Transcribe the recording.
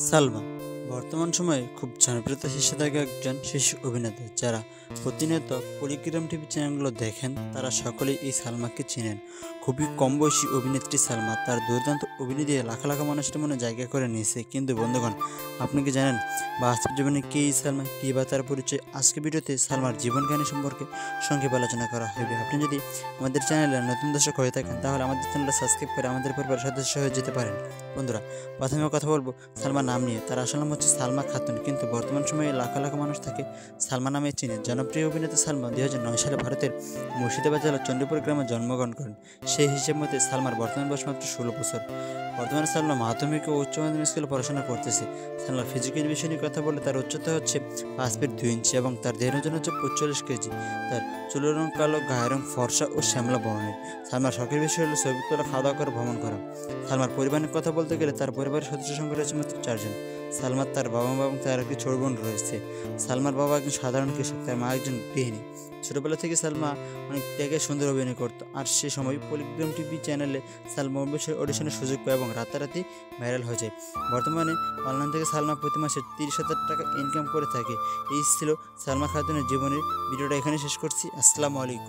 সালমা বর্তমান সময়ে খুব জনপ্রিয়তা শীর্ষে থাকা একজন শিশু অভিনেতা। যারা প্রতিনিয়ত পরিক্রম টিভি চ্যানেলগুলো দেখেন তারা সকলেই এই সালমাকে চেনেন। খুবই কম বয়সী অভিনেত্রী সালমা তার দুর্দান্ত অভিনয় দিয়ে লাখ লাখ মানুষের মনে জায়গা করে নিয়েছে। কিন্তু বন্ধুগণ, আপনি কি জানেন বাস্তব জীবনে কে এই সালমা, কী বা তার পরিচয়? আজকে ভিডিওতে সালমার জীবন কাহিনী সম্পর্কে সংক্ষেপে আলোচনা করা হবে। আপনি যদি আমাদের চ্যানেলে নতুন দর্শক হয়ে থাকেন তাহলে আমাদের চ্যানেলটা সাবস্ক্রাইব করে আমাদের পরিবারের সদস্য হয়ে যেতে পারেন। বন্ধুরা, প্রথমে কথা বলবো সালমার নাম নিয়ে। তার আসল নাম হচ্ছে সালমা খাতুন, কিন্তু বর্তমান সময়ে লাখ লাখ মানুষ তাকে সালমা নামে চিনে। জনপ্রিয় অভিনেতা সালমা 2009 সালে ভারতের মুর্শিদাবাদ জেলার চণ্ডীপুর গ্রামে জন্মগ্রহণ করেন। সেই হিসেব মতে সালমার বর্তমান বয়স মাত্র 16 বছর। বর্তমানে সালমা মাধ্যমিক ও উচ্চ মাধ্যমিক স্কুলে পড়াশোনা করতেছে। সালমার ফিজিক্যাল বিষয় নিয়ে কথা বলে তার উচ্চতা হচ্ছে 5 ফিট 2 ইঞ্চি এবং তার দেহের ওজন হচ্ছে 45 কেজি। তার চুলের রং কালো, গায়ের রং ফর্সা ও শ্যামলা বর্ণের। সালমার শখের বিষয় হলো ছবি তোলা, খাওয়া দাওয়া করে ভ্রমণ করা। সালমার পরিবারের কথা বলতে গেলে তার পরিবারের সদস্য সংখ্যা রয়েছে মাত্র 4 জন। সালমার তার বাবা মা এবং তার একটি ছোট বোন রয়েছে। সালমার বাবা একজন সাধারণ কৃষক, তার মা একজন গৃহিণী। ছোটবেলা থেকে সালমা অনেক ত্যাগে সুন্দর অভিনয় করতো, আর সে সময় পলিগ্রাম টিভি চ্যানেলে সালমা অডিশনের সুযোগ পায় এবং রাতারাতি ভাইরাল হয়ে যায়। বর্তমানে অনলাইন থেকে সালমা প্রতি মাসে 30,000 টাকা ইনকাম করে থাকে। এই ছিল সালমা খাতুনের জীবনের ভিডিওটা এখানে শেষ করছি। আসসালামু আলাইকুম।